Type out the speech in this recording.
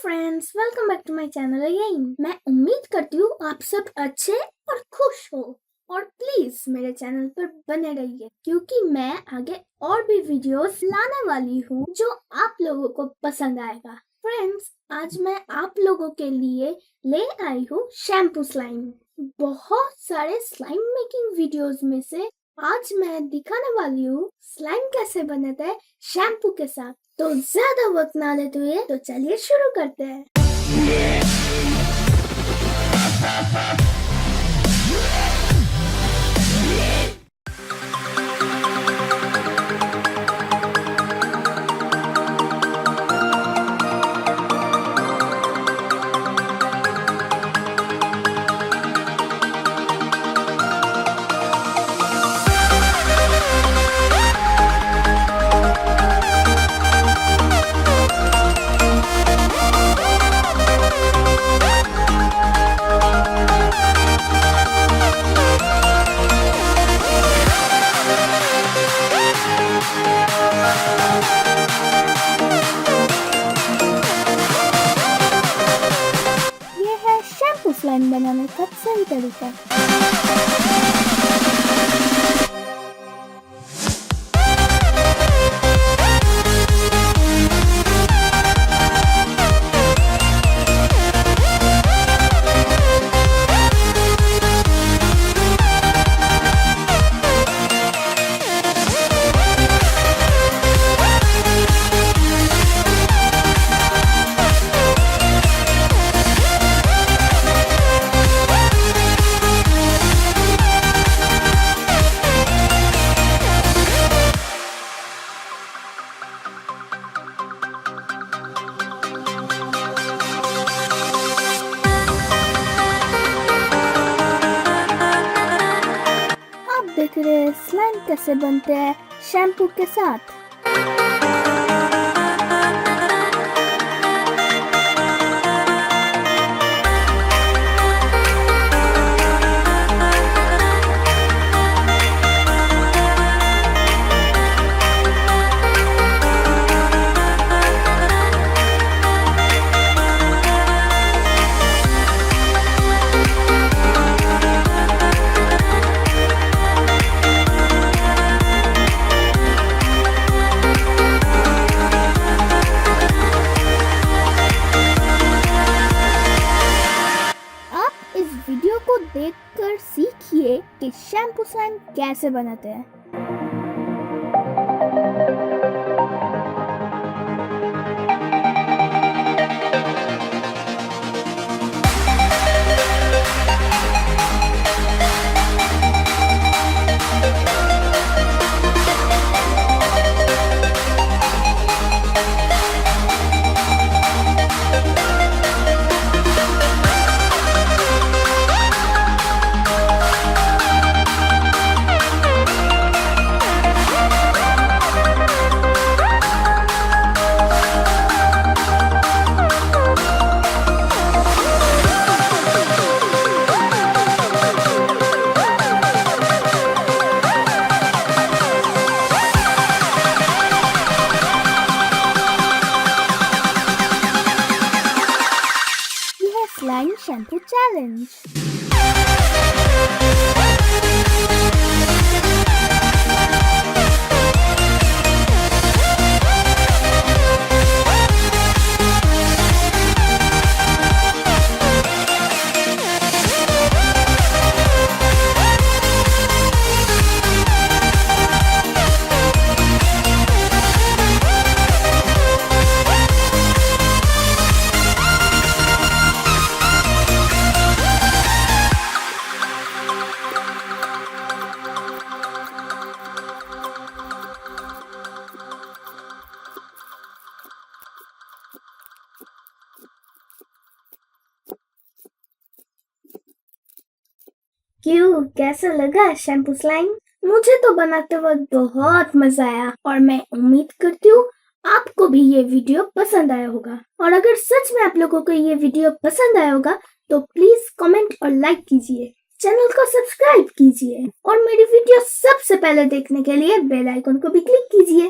Friends, welcome back to my channel again. मैं उम्मीद करती हूँ आप सब अच्छे और खुश हो और प्लीज मेरे चैनल पर बने रहिए क्योंकि मैं आगे और भी वीडियोस लाने वाली हूँ जो आप लोगों को पसंद आएगा। फ्रेंड्स, आज मैं आप लोगों के लिए ले आई हूँ शैम्पू स्लाइम। बहुत सारे स्लाइम मेकिंग वीडियोस में से आज मैं दिखाने वाली हूँ स्लाइम कैसे बनाते हैं शैम्पू के साथ। तो ज्यादा वक्त ना लेते हुए तो चलिए शुरू करते हैं। शैम्पू स्लाइम बनाने का सही तरीका। देख रहे हैं स्लाइम कैसे बनते हैं शैम्पू के साथ। वीडियो को देखकर सीखिए कि शैम्पू स्लाइम कैसे बनाते हैं। Slime shampoo challenge. क्यों, कैसा लगा शैम्पू स्लाइम? मुझे तो बनाते वक्त बहुत मजा आया और मैं उम्मीद करती हूँ आपको भी ये वीडियो पसंद आया होगा। और अगर सच में आप लोगों को ये वीडियो पसंद आया होगा तो प्लीज कमेंट और लाइक कीजिए, चैनल को सब्सक्राइब कीजिए और मेरी वीडियो सबसे पहले देखने के लिए बेल आइकन को भी क्लिक कीजिए।